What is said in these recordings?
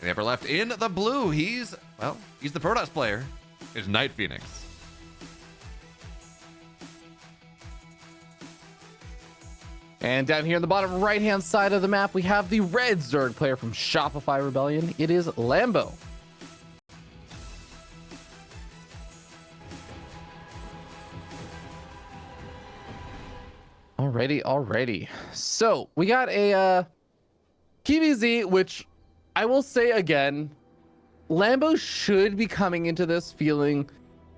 And the upper left in the blue, he's the Protoss player, is NightPhoenix. And down here in the bottom right-hand side of the map, we have the red Zerg player from Shopify Rebellion. It is Lambo. Alrighty. So we got a PVZ, which I will say again, Lambo should be coming into this feeling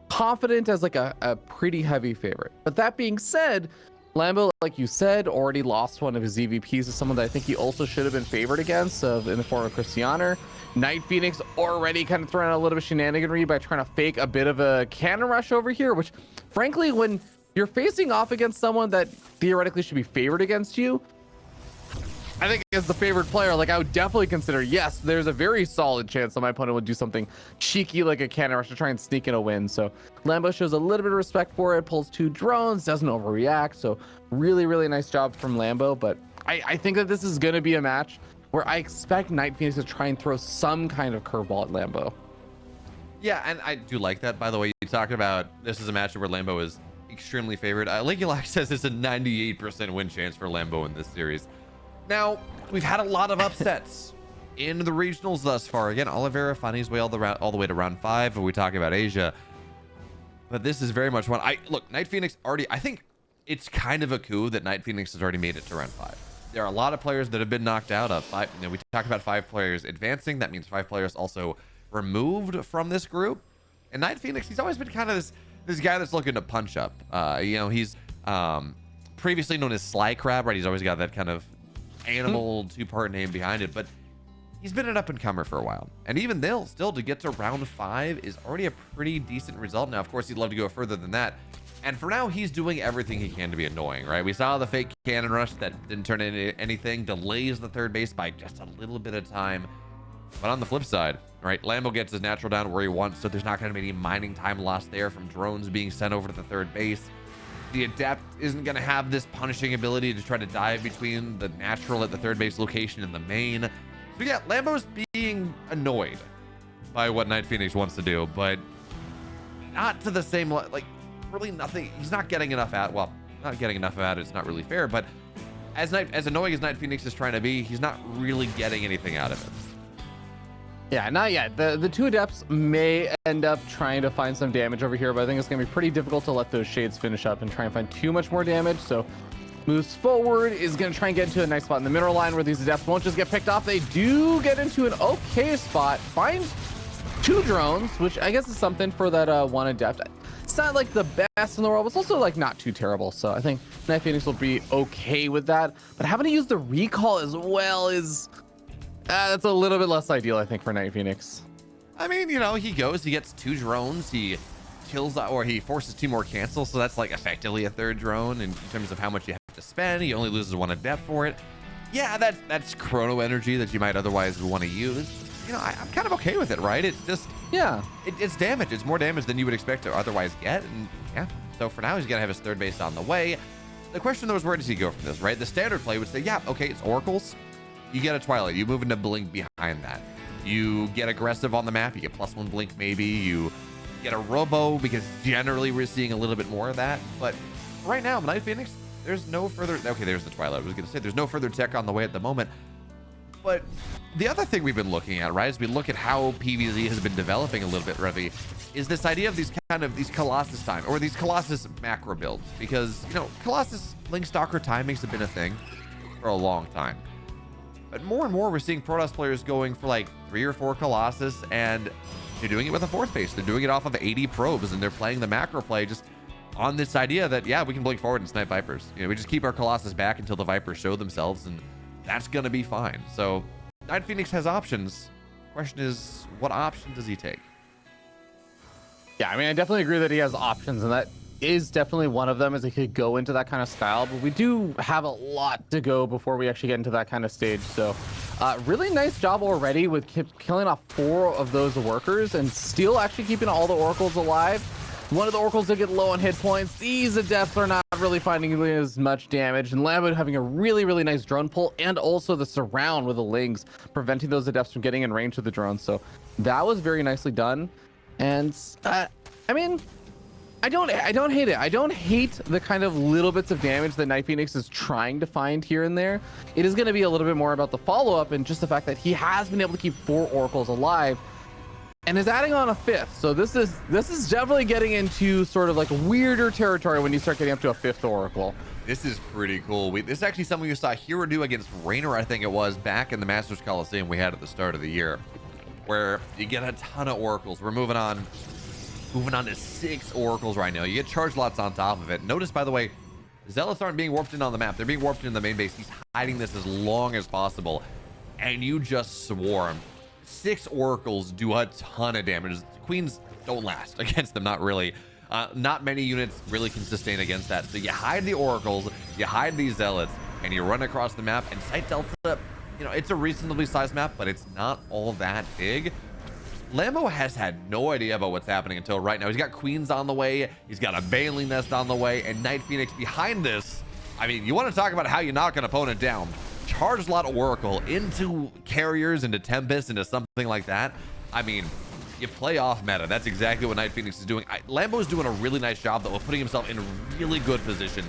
confident as like a pretty heavy favorite. But that being said, Lambo, like you said, already lost one of his EVPs to someone that I think he also should have been favored against, in the form of Christianer. NightPhoenix already kind of throwing out a little bit of shenaniganry by trying to fake a bit of a cannon rush over here, which frankly, when you're facing off against someone that theoretically should be favored against you, I think as the favorite player, like I would definitely consider, yes, there's a very solid chance that my opponent would do something cheeky like a cannon rush to try and sneak in a win. So Lambo shows a little bit of respect for it, pulls 2 drones, doesn't overreact. So really nice job from Lambo. But I think that this is going to be a match where I expect NightPhoenix to try and throw some kind of curveball at Lambo. Yeah, and I do like that, by the way. You talked about this is a match where Lambo is extremely favored. Legulac says it's a 98% win chance for Lambo in this series. Now, we've had a lot of upsets in the regionals thus far. Again, Oliveira finding his way all the way to round 5 when we talk about Asia. But this is very much one. Look, NightPhoenix already, I think it's kind of a coup that NightPhoenix has already made it to round 5. There are a lot of players that have been knocked out of. We talk about 5 players advancing. That means 5 players also removed from this group. And NightPhoenix, he's always been kind of this guy that's looking to punch up. He's previously known as Sly Crab, right? He's always got that kind of animal 2-part name behind it, but he's been an up-and-comer for a while, and even still to get to round 5 is already a pretty decent result. Now, of course, he'd love to go further than that, and for now he's doing everything he can to be annoying, right? We saw the fake cannon rush that didn't turn into anything, delays the third base by just a little bit of time. But on the flip side, right, Lambo gets his natural down where he wants, so there's not going to be any mining time lost there from drones being sent over to the third base. The Adept isn't going to have this punishing ability to try to dive between the natural at the third base location and the main. So yeah, Lambo's being annoyed by what NightPhoenix wants to do, but not to the same, like, really nothing. He's not getting enough not getting enough at it. It's not really fair, but as annoying as NightPhoenix is trying to be, he's not really getting anything out of it. Yeah, not yet. The 2 Adepts may end up trying to find some damage over here, but I think it's going to be pretty difficult to let those Shades finish up and try and find too much more damage. So moves forward, is going to try and get into a nice spot in the mineral line where these Adepts won't just get picked off. They do get into an okay spot, find 2 drones, which I guess is something for that 1 Adept. It's not like the best in the world, but it's also like not too terrible. So I think NightPhoenix will be okay with that. But having to use the recall as well is... that's a little bit less ideal, I think, for NightPhoenix. I mean, he gets 2 drones, he kills or he forces 2 more cancels, so that's like effectively a 3rd drone in terms of how much you have to spend. He only loses 1 Adept for it. Yeah, that's chrono energy that you might otherwise want to use. I'm kind of okay with it, right? It's just, yeah, it's damage. It's more damage than you would expect to otherwise get. And yeah, so for now, he's gonna have his third base on the way. The question though is, where does he go from this, right? The standard play would say, yeah, okay, it's Oracles. You get a Twilight, you move into Blink behind that. You get aggressive on the map, you get +1 Blink maybe, you get a Robo, because generally we're seeing a little bit more of that. But right now, NightPhoenix, there's no further, okay, there's the Twilight. I was gonna say, there's no further tech on the way at the moment. But the other thing we've been looking at, right, as we look at how PVZ has been developing a little bit, Revy, is this idea of these Colossus time, or these Colossus macro builds. Because, Colossus Link Stalker timings have been a thing for a long time. But more and more, we're seeing Protoss players going for like 3 or 4 Colossus, and they're doing it with a 4th base. They're doing it off of 80 probes, and they're playing the macro play just on this idea that, yeah, we can blink forward and snipe Vipers. We just keep our Colossus back until the Vipers show themselves, and that's going to be fine. So NightPhoenix has options. Question is, what option does he take? Yeah, I mean, I definitely agree that he has options, and that is definitely one of them, as he could go into that kind of style, but we do have a lot to go before we actually get into that kind of stage. So really nice job already with killing off 4 of those workers and still actually keeping all the oracles alive. One of the oracles did get low on hit points. These adepts are not really finding as much damage, and Lambo having a really nice drone pull, and also the surround with the lings, preventing those adepts from getting in range of the drones. So that was very nicely done. And I mean, I don't hate it. I don't hate the kind of little bits of damage that NightPhoenix is trying to find here and there. It is going to be a little bit more about the follow-up and just the fact that he has been able to keep 4 oracles alive and is adding on a 5th. So this is definitely getting into sort of like weirder territory when you start getting up to a 5th oracle. This is pretty cool. This is actually something we saw Hero do against Raynor, I think it was, back in the Masters Coliseum we had at the start of the year, where you get a ton of oracles. We're moving on to 6 oracles right now. You get charge lots on top of it. Notice, by the way, zealots aren't being warped in on the map. They're being warped in the main base. He's hiding this as long as possible, and you just swarm. 6 oracles do a ton of damage. Queens don't last against them, not really. Not many units really can sustain against that. So you hide the oracles, you hide these zealots, and you run across the map. And Site Delta, you know, it's a reasonably sized map, but it's not all that big. Lambo has had no idea about what's happening until right now. He's got Queens on the way, he's got a Baneling Nest on the way, and NightPhoenix behind this. I mean, you want to talk about how you knock an opponent down. Charge lot Oracle into carriers, into Tempest, into something like that. I mean, you play off meta. That's exactly what NightPhoenix is doing. Lambo's doing a really nice job, though, of putting himself in really good position.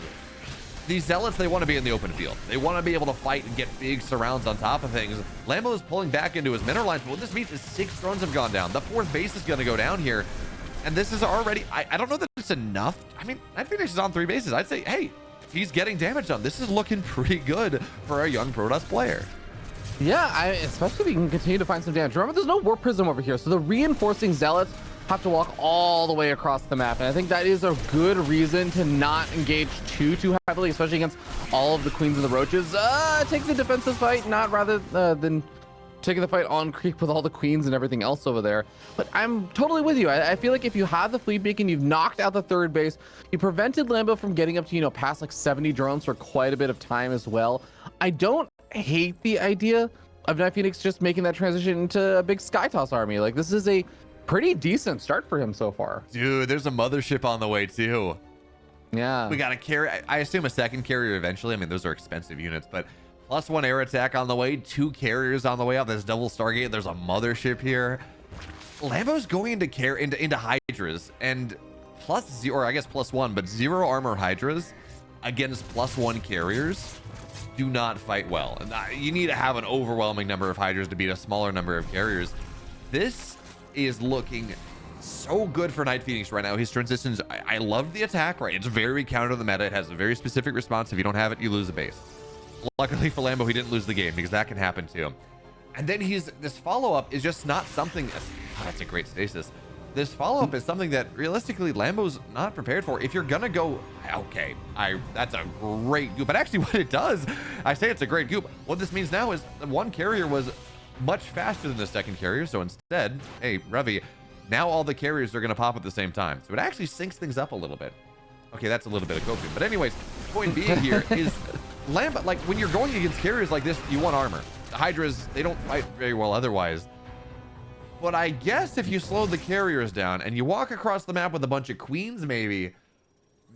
These zealots, they want to be in the open field. They want to be able to fight and get big surrounds on top of things. Lambo is pulling back into his mineral lines, but what this means is 6 drones have gone down. The 4th base is going to go down here, and this is already, I don't know that it's enough. I mean, NightPhoenix is on 3 bases. I'd say, hey, he's getting damage done. This is looking pretty good for a young Protoss player. Yeah, especially if he can continue to find some damage. Remember, there's no Warp Prism over here, so the reinforcing zealots have to walk all the way across the map, and I think that is a good reason to not engage too heavily, especially against all of the Queens and the Roaches. Take the defensive fight, not rather than taking the fight on creep with all the Queens and everything else over there. But I'm totally with you. I feel like if you have the fleet beacon, you've knocked out the 3rd base, you prevented Lambo from getting up to, you know, past like 70 drones for quite a bit of time as well. I don't hate the idea of NightPhoenix just making that transition into a big Skytoss army. Like, this is a pretty decent start for him so far. Dude, there's a mothership on the way too. Yeah. We got a carrier. I assume a 2nd carrier eventually. I mean, those are expensive units, but +1 air attack on the way, 2 carriers on the way out. There's double Stargate. There's a mothership here. Lambo's going into Hydras, and +0, or I guess +1, but 0 armor Hydras against +1 carriers do not fight well. And you need to have an overwhelming number of Hydras to beat a smaller number of carriers. This is looking so good for NightPhoenix right now. His transitions, I love the attack, right? It's very counter to the meta. It has a very specific response. If you don't have it, you lose a base. Luckily for Lambo, he didn't lose the game, because that can happen to him. And then this follow-up is just not something, that's a great stasis. This follow-up is something that realistically Lambo's not prepared for. If you're gonna go, okay, that's a great goop. But actually what it does, I say it's a great goop. What this means now is the 1 carrier was much faster than the 2nd carrier. So instead, hey, Revy, now all the carriers are going to pop at the same time. So it actually syncs things up a little bit. Okay, that's a little bit of coping. But anyways, point being here is Lambo, like when you're going against carriers like this, you want armor. The Hydras, they don't fight very well otherwise. But I guess if you slow the carriers down and you walk across the map with a bunch of Queens, maybe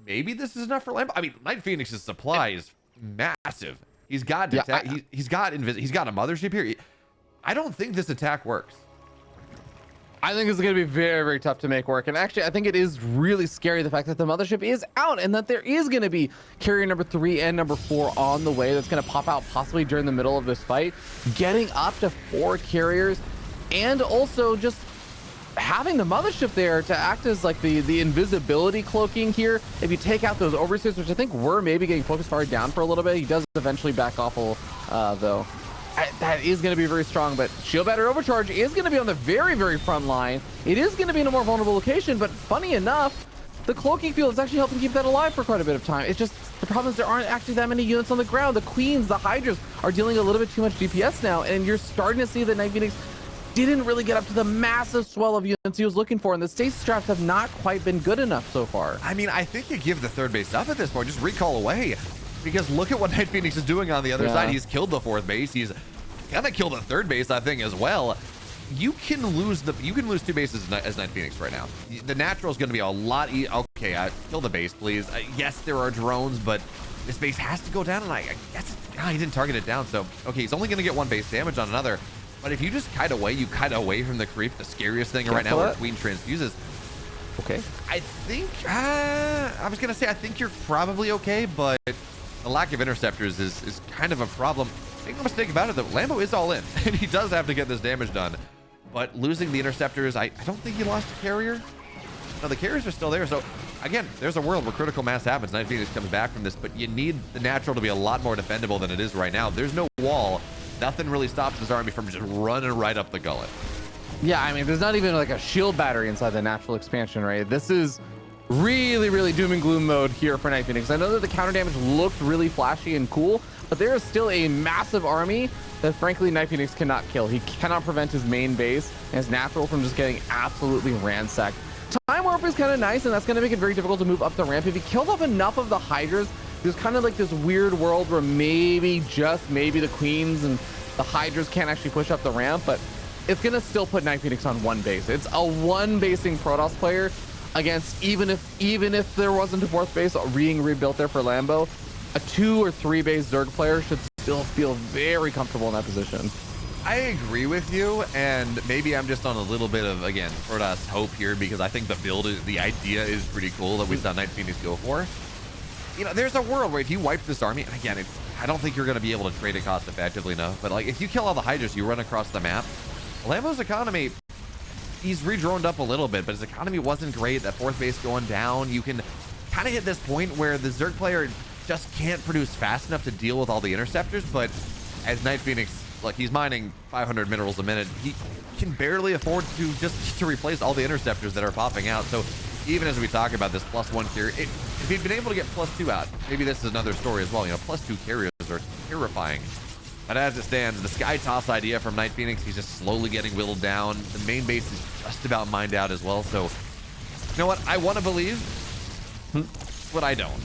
this is enough for Lambo. I mean, NightPhoenix's supply is massive. He's got he's got a mothership here. I don't think this attack works. I think it's going to be very tough to make work. And actually, I think it is really scary, the fact that the mothership is out and that there is going to be carrier number 3 and number 4 on the way that's going to pop out possibly during the middle of this fight. Getting up to 4 carriers and also just having the mothership there to act as like the invisibility cloaking here. If you take out those overseers, which I think were maybe getting focus fired down for a little bit, he does eventually back off though. That is going to be very strong, but shield battery overcharge is going to be on the very front line. It is going to be in a more vulnerable location, but funny enough, the cloaking field is actually helping keep that alive for quite a bit of time. It's just the problem is there aren't actually that many units on the ground. The Queens, the Hydras are dealing a little bit too much DPS now, and you're starting to see that NightPhoenix didn't really get up to the massive swell of units he was looking for, and the stasis traps have not quite been good enough so far. I mean, I think you give the 3rd base up at this point, just recall away. Because look at what NightPhoenix is doing on the other side. He's killed the 4th base. He's gonna kill the 3rd base, I think, as well. you can lose 2 bases as NightPhoenix right now. The natural is going to be a lot okay, kill the base, please. Yes, there are drones, but this base has to go down, and I guess he didn't target it down, so okay, he's only going to get 1 base damage on another. But if you just kite away, you kite away from the creep. The scariest thing right now where Queen transfuses. Okay. I think I was gonna say I think you're probably okay, but the lack of interceptors is kind of a problem. Make no mistake about it, though, Lambo is all in, and he does have to get this damage done. But losing the interceptors, I don't think he lost a carrier. No, the carriers are still there. So again, there's a world where critical mass happens. NightPhoenix comes back from this, but you need the natural to be a lot more defendable than it is right now. There's no wall. Nothing really stops his army from just running right up the gullet. Yeah, I mean, there's not even like a shield battery inside the natural expansion, right? This is really doom and gloom mode here for NightPhoenix. I know that the counter damage looked really flashy and cool, but there is still a massive army that frankly NightPhoenix cannot kill. He cannot prevent his main base and his natural from just getting absolutely ransacked. Time warp is kind of nice, and that's going to make it very difficult to move up the ramp. If he killed off enough of the Hydras, there's kind of like this weird world where maybe, just maybe, the Queens and the Hydras can't actually push up the ramp, but it's going to still put NightPhoenix on 1 base. It's a 1 basing Protoss player against, even if there wasn't a 4th base being rebuilt there for Lambo, a 2 or 3 base Zerg player should still feel very comfortable in that position. I agree with you, and maybe I'm just on a little bit of, again, Protoss hope here, because I think the idea is pretty cool that we saw NightPhoenix go for. You know, there's a world where if you wipe this army, and again, I don't think you're going to be able to trade it cost effectively enough, but like if you kill all the Hydras, you run across the map. Lambo's economy, he's redroned up a little bit, but his economy wasn't great. That 4th base going down, you can kind of hit this point where the Zerg player just can't produce fast enough to deal with all the interceptors. But as NightPhoenix, like, he's mining 500 minerals a minute, he can barely afford to replace all the interceptors that are popping out. So even as we talk about this +1 carrier, if he'd been able to get +2 out, maybe this is another story as well. You know, +2 carriers are terrifying. But as it stands, the Sky Toss idea from NightPhoenix, he's just slowly getting whittled down. The main base is just about mined out as well. So, you know what? I want to believe, but I don't.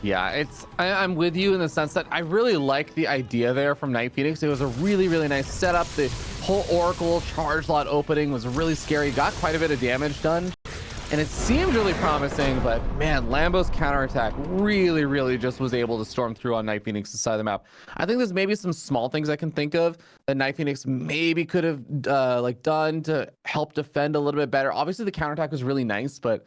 Yeah, I'm with you in the sense that I really like the idea there from NightPhoenix. It was a really nice setup. The whole Oracle charge lot opening was really scary. Got quite a bit of damage done, and it seemed really promising. But man, Lambo's counterattack really just was able to storm through on NightPhoenix's side of the map. I think there's maybe some small things I can think of that NightPhoenix maybe could have done to help defend a little bit better. Obviously, the counterattack was really nice, but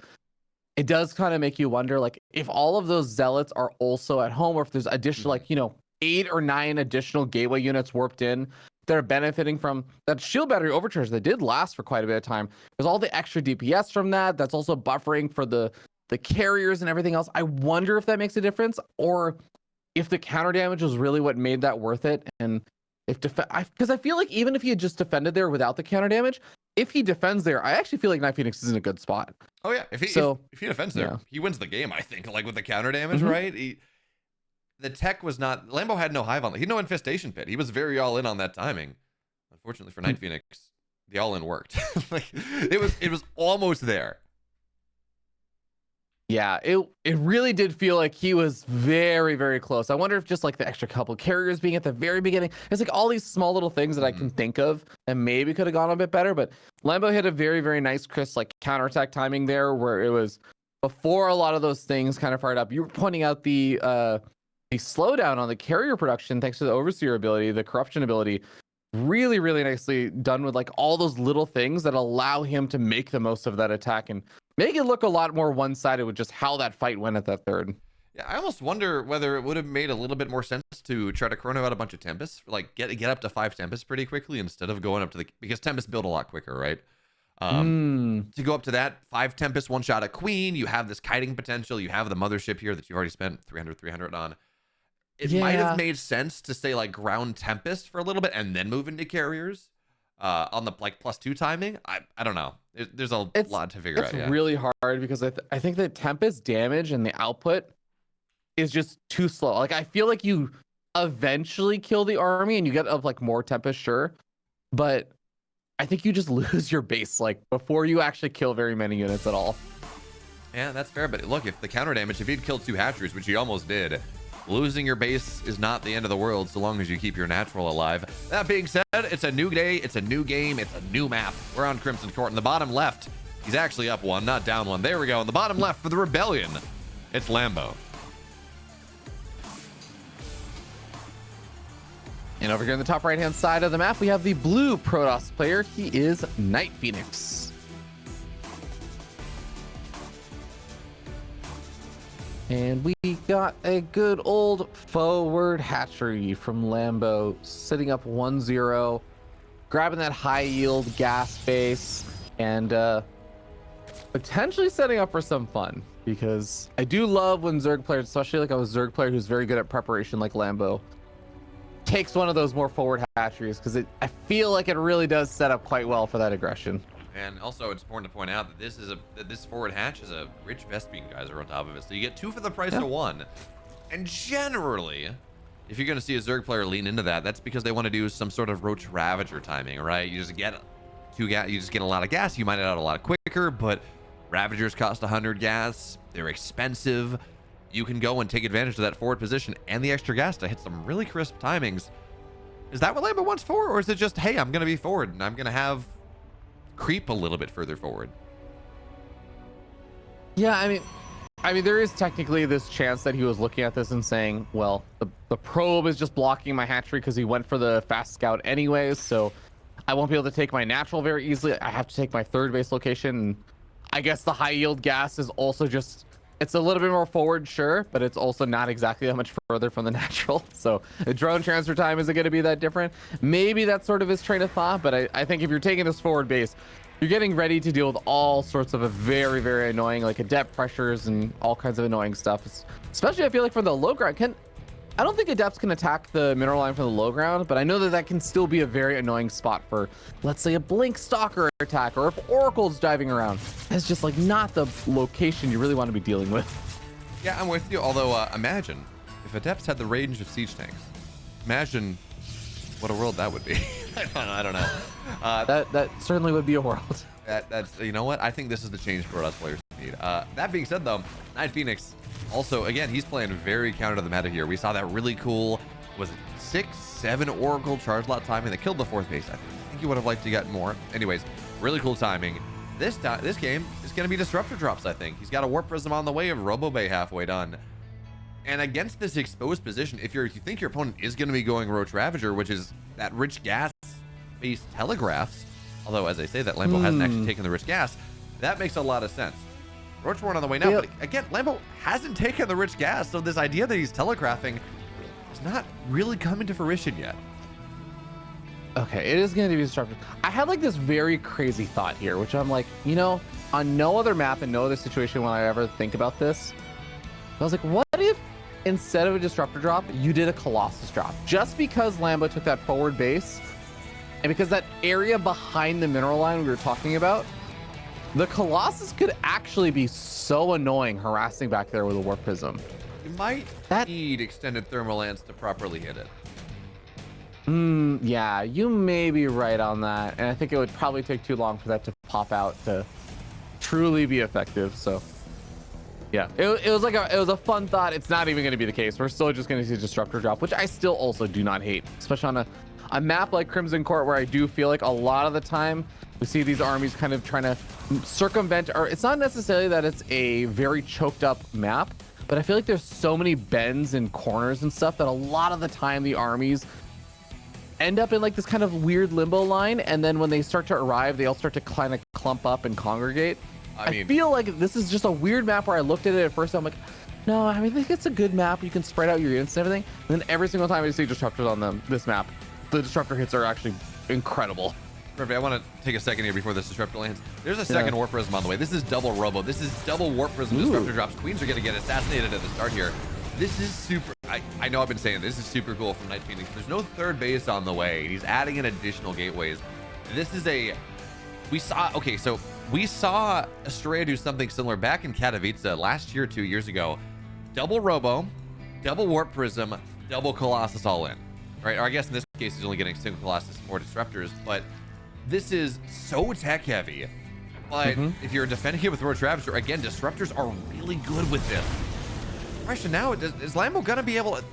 it does kind of make you wonder, like, if all of those zealots are also at home, or if there's additional, like, you know, 8 or 9 additional gateway units warped in that are benefiting from that shield battery overcharge that did last for quite a bit of time. There's all the extra DPS from that. That's also buffering for the carriers and everything else. I wonder if that makes a difference, or if the counter damage was really what made that worth it. And if because I feel like even if he had just defended there without the counter damage, if he defends there, I actually feel like NightPhoenix is in a good spot. Oh yeah, if he defends there, he wins the game. I think, like, with the counter damage, right? The tech was not. Lambo had no hive on. He had no infestation pit. He was very all in on that timing. Unfortunately for NightPhoenix, the all in worked. Like, it was almost there. Yeah, it really did feel like he was very close. I wonder if just like the extra couple carriers being at the very beginning, it's like all these small little things that I can think of that maybe could have gone a bit better. But Lambo hit a very nice, crisp, like, counterattack timing there, where it was before a lot of those things kind of fired up. You were pointing out the slowdown on the carrier production thanks to the overseer ability, the corruption ability. Really nicely done with, like, all those little things that allow him to make the most of that attack and make it look a lot more one-sided with just how that fight went at that third. Yeah, I almost wonder whether it would have made a little bit more sense to try to chrono out a bunch of Tempests, like get up to 5 Tempests pretty quickly instead of going up to because Tempests build a lot quicker, right? To go up to that 5 Tempests, 1-shot a Queen, you have this kiting potential, you have the mothership here that you've already spent 300 on. It might have made sense to stay like ground Tempest for a little bit and then move into carriers on the like +2 timing. I don't know. There's a lot to figure out. It's really hard because I think the Tempest damage and the output is just too slow. Like, I feel like you eventually kill the army and you get up like more Tempest, sure, but I think you just lose your base like before you actually kill very many units at all. Yeah, that's fair. But look, if the counter damage, if he'd killed 2 hatcheries, which he almost did, losing your base is not the end of the world so long as you keep your natural alive. That being said, it's a new day, it's a new game, it's a new map. We're on Crimson Court. In the bottom left, he's actually up one, not down one. There we go. In the bottom left for the Rebellion, it's Lambo. And over here in the top right hand side of the map, we have the blue Protoss player. He is NightPhoenix. And we got a good old forward hatchery from Lambo, sitting up 1-0, grabbing that high yield gas base, and potentially setting up for some fun. Because I do love when Zerg players, especially like a Zerg player who's very good at preparation like Lambo, takes one of those more forward hatcheries, because I feel like it really does set up quite well for that aggression. And also, it's important to point out that this forward hatch is a rich Vespene geyser on top of it, so you get 2 for the price of 1. And generally, if you're going to see a Zerg player lean into that, that's because they want to do some sort of Roach Ravager timing, right? You just get a lot of gas. You mine it out a lot quicker, but Ravagers cost 100 gas. They're expensive. You can go and take advantage of that forward position and the extra gas to hit some really crisp timings. Is that what Lambo wants for, or is it just, hey, I'm going to be forward and I'm going to have creep a little bit further forward? Yeah, I mean, there is technically this chance that he was looking at this and saying, well, the probe is just blocking my hatchery because he went for the fast scout anyways, so I won't be able to take my natural very easily. I have to take my third base location. And I guess the high yield gas is also just, it's a little bit more forward, sure, but it's also not exactly that much further from the natural. So the drone transfer time isn't going to be that different. Maybe that's sort of his train of thought, but I think if you're taking this forward base, you're getting ready to deal with all sorts of a very, very annoying, like adept pressures and all kinds of annoying stuff. Especially, I feel like, from the low ground. I don't think adepts can attack the mineral line from the low ground, but I know that can still be a very annoying spot for, let's say, a blink stalker attack, or if Oracle's diving around. It's just like not the location you really want to be dealing with. Yeah, I'm with you. Although, imagine if adepts had the range of siege tanks. Imagine what a world that would be. I don't know. That certainly would be a world. That's, you know what? I think this is the change for us players need. That being said, though, NightPhoenix also, again, he's playing very counter to the meta here. We saw that really cool, was it 6-7 Oracle charge lot timing that killed the 4th base. I think he would have liked to get more. Anyways, really cool timing. This game is going to be Disruptor drops, I think. He's got a Warp Prism on the way of Robo Bay halfway done. And against this exposed position, if you think your opponent is going to be going Roach Ravager, which is that rich gas-based telegraphs, although as I say that, Lambo hasn't actually taken the rich gas, that makes a lot of sense. Roach Warren on the way now, but again, Lambo hasn't taken the rich gas, so this idea that he's telegraphing is not really coming to fruition yet. Okay, it is going to be Disruptor. I had like this very crazy thought here, which I'm like, you know, on no other map and no other situation when I ever think about this, I was like, what if instead of a Disruptor drop, you did a Colossus drop? Just because Lambo took that forward base, and because that area behind the mineral line we were talking about, the Colossus could actually be so annoying harassing back there with a Warp Prism. You might need extended thermal lance to properly hit it. Yeah, you may be right on that. And I think it would probably take too long for that to pop out to truly be effective. So yeah, it was a fun thought. It's not even going to be the case. We're still just going to see Disruptor drop, which I still also do not hate, especially on a map like Crimson Court, where I do feel like a lot of the time we see these armies kind of trying to circumvent, or it's not necessarily that it's a very choked up map, but I feel like there's so many bends and corners and stuff that a lot of the time the armies end up in like this kind of weird limbo line, and then when they start to arrive, they all start to kind of clump up and congregate. I feel like this is just a weird map where I looked at it at first, I'm like, no, I think it's a good map. You can spread out your units and everything. And then every single time I see Disruptors on this map, the Disruptor hits are actually incredible. Perfect. I want to take a second here before this Disruptor lands. There's a second Warp Prism on the way. This is double Robo. This is double Warp Prism. Disruptor drops. Queens are going to get assassinated at the start here. This is super. I know I've been saying this is super cool from NightPhoenix. There's no third base on the way. He's adding in additional gateways. This is we saw Estrella do something similar back in Katowice last year, 2 years ago. Double Robo, double Warp Prism, double Colossus all in. Right? Or I guess in this case, he's only getting single Colossus, more Disruptors, but this is so tech heavy. But if you're defending it with Roach Ravager, again, Disruptors are really good with this. question now, is Lambo gonna be able to,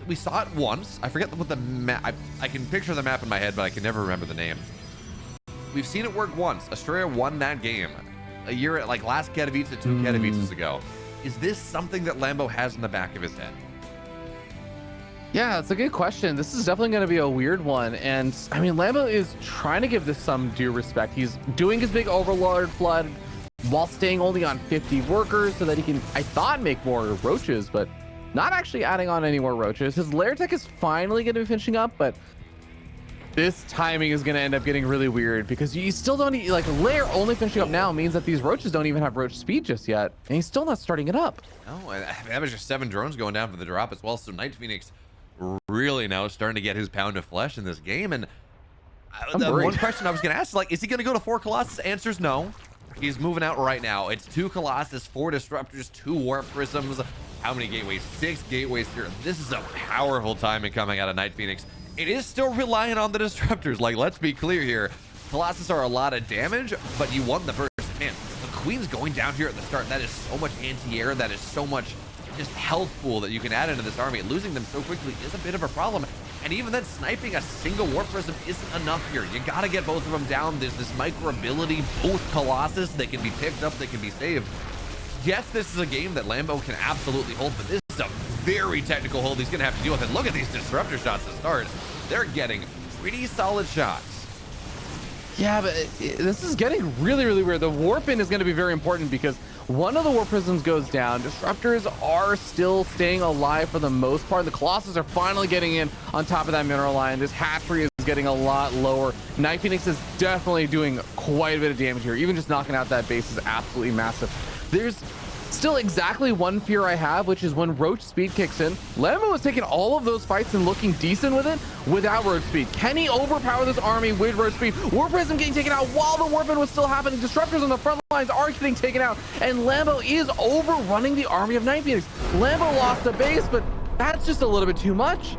we saw it once. I forget what the map, I can picture the map in my head, but I can never remember the name. We've seen it work once. Australia won that game a year, like last Katowice, 2 Katowices ago. Is this something that Lambo has in the back of his head? Yeah, it's a good question. This is definitely going to be a weird one. And I mean, Lambo is trying to give this some due respect. He's doing his big overlord flood while staying only on 50 workers so that he can, I thought, make more roaches, but not actually adding on any more roaches. His lair tech is finally going to be finishing up, but this timing is going to end up getting really weird because you still don't need, like, lair only finishing up now means that these roaches don't even have roach speed just yet. And he's still not starting it up. No, and that was just 7 drones going down for the drop as well. So NightPhoenix really now starting to get his pound of flesh in this game. And the one question I was going to ask is, like, is he going to go to 4 Colossus? Answer's no. He's moving out right now. It's 2 Colossus, 4 Disruptors, 2 Warp Prisms. How many gateways? 6 gateways here. This is a powerful timing coming out of NightPhoenix. It is still relying on the Disruptors. Like, let's be clear here. Colossus are a lot of damage, but you won the first. Man, the Queen's going down here at the start. That is so much anti-air. That is so much just health pool that you can add into this army. Losing them so quickly is a bit of a problem. And even then, sniping a single Warp Prism isn't enough here. You got to get both of them down. There's this micro ability, both Colossus. They can be picked up. They can be saved. Yes, this is a game that Lambo can absolutely hold, but this is a very technical hold he's going to have to deal with. And look at these Disruptor shots to start. They're getting pretty solid shots. Yeah, but this is getting really, really weird. The warp in is going to be very important because one of the warp prisms goes down. Disruptors are still staying alive for the most part. The Colossus are finally getting in on top of that mineral line. This hatchery is getting a lot lower. NightPhoenix is definitely doing quite a bit of damage here. Even just knocking out that base is absolutely massive. There's still exactly one fear I have, which is when roach speed kicks in. Lambo is taking all of those fights and looking decent with it without roach speed. Can he overpower this army with roach speed? Warp Prism getting taken out while the warping was still happening. Disruptors on the front lines are getting taken out, and Lambo is overrunning the army of NightPhoenix. Lambo lost a base, but that's just a little bit too much.